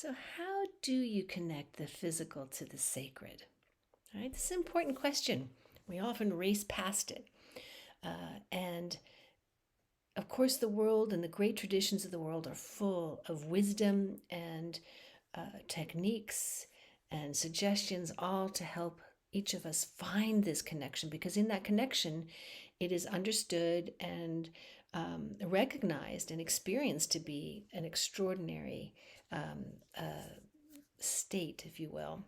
So how do you connect the physical to the sacred? All right, this is an important question. We often race past it. And of course, the world and the great traditions of the world are full of wisdom and techniques and suggestions, all to help each of us find this connection, because in that connection, it is understood and recognized and experienced to be an extraordinary um, state, if you will.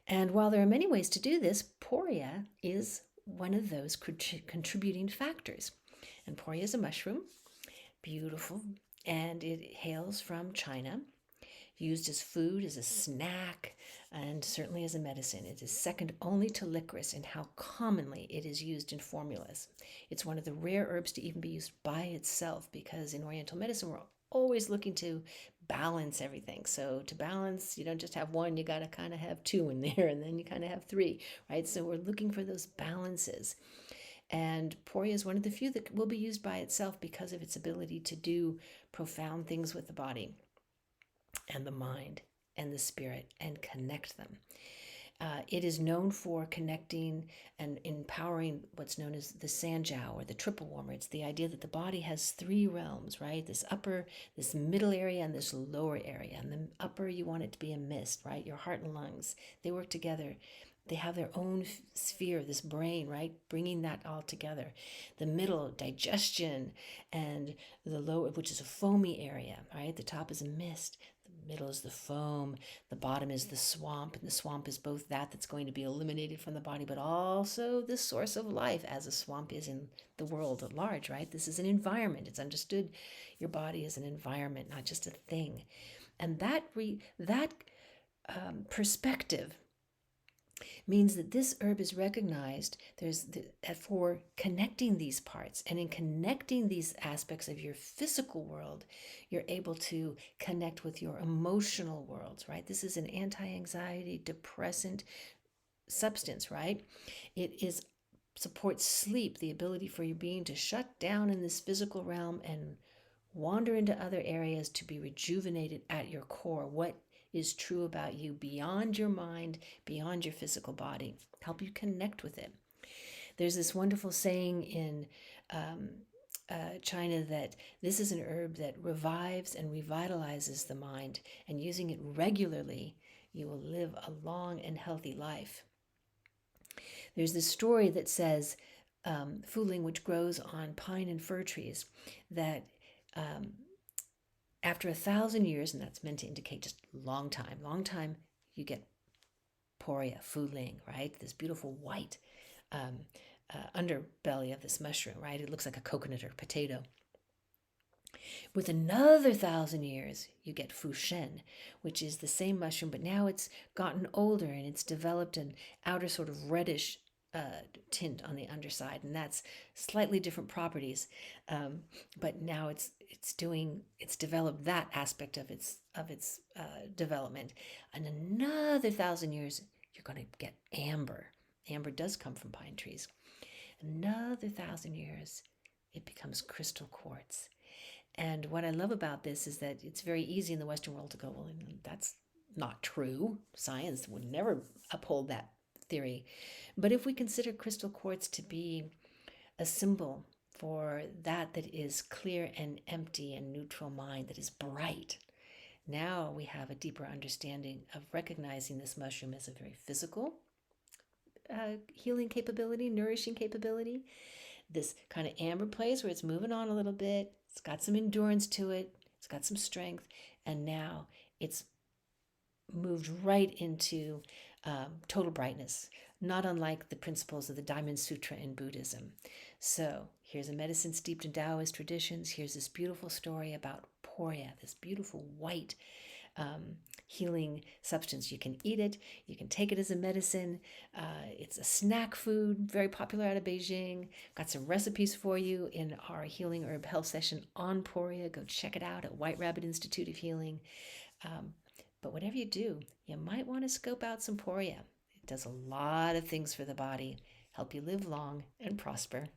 And while there are many ways to do this, Poria is one of those contributing factors. And Poria is a mushroom, beautiful, and it hails from China, used as food, as a snack, and certainly as a medicine. It is second only to licorice in how commonly it is used in formulas. It's one of the rare herbs to even be used by itself, because in Oriental medicine, we're always looking to balance everything. So to balance, you don't just have one, you got to kind of have two in there, and then you kind of have three, right? So we're looking for those balances. And Poria is one of the few that will be used by itself because of its ability to do profound things with the body and the mind and the spirit and connect them. It is known for connecting and empowering what's known as the Sanjiao, or the triple warmer. It's the idea that the body has three realms, right? This upper, this middle area, and this lower area. And the upper, you want it to be a mist, right? Your heart and lungs, they work together. They have their own sphere, this brain, right? Bringing that all together. The middle, digestion, and the lower, which is a foamy area, right? The top is a mist. The middle is the foam. The bottom is the swamp. And the swamp is both that's going to be eliminated from the body, but also the source of life, as a swamp is in the world at large, right? This is an environment. It's understood your body is an environment, not just a thing. And that perspective means that this herb is recognized for connecting these parts. And in connecting these aspects of your physical world, you're able to connect with your emotional worlds, right? This is an anti-anxiety, depressant substance, right? It supports sleep, the ability for your being to shut down in this physical realm and wander into other areas to be rejuvenated at your core. What is true about you beyond your mind, beyond your physical body, help you connect with it. There's this wonderful saying in China that this is an herb that revives and revitalizes the mind, and using it regularly, you will live a long and healthy life. There's this story that says Fuling, which grows on pine and fir trees, that after 1,000 years, and that's meant to indicate just long time, you get Poria, Fuling, right? This beautiful white underbelly of this mushroom, right? It looks like a coconut or potato. With another 1,000 years, you get Fu Shen, which is the same mushroom, but now it's gotten older and it's developed an outer sort of reddish tint on the underside, and that's slightly different properties. But now it's developed that aspect of its development. And another 1,000 years, you're going to get amber. Amber does come from pine trees. Another 1,000 years, it becomes crystal quartz. And what I love about this is that it's very easy in the Western world to go, well, that's not true. Science would never uphold that theory. But if we consider crystal quartz to be a symbol for that is clear and empty and neutral mind, that is bright, now we have a deeper understanding of recognizing this mushroom as a very physical healing capability, nourishing capability. This kind of amber place where it's moving on a little bit, it's got some endurance to it, it's got some strength, and now it's moved right into total brightness, not unlike the principles of the Diamond Sutra in Buddhism. So here's a medicine steeped in Taoist traditions. Here's this beautiful story about Poria, this beautiful white healing substance. You can eat it, you can take it as a medicine. It's a snack food, very popular out of Beijing. Got some recipes for you in our Healing Herb Health session on Poria. Go check it out at White Rabbit Institute of Healing. But whatever you do, you might want to scope out some Poria. It does a lot of things for the body, help you live long and prosper.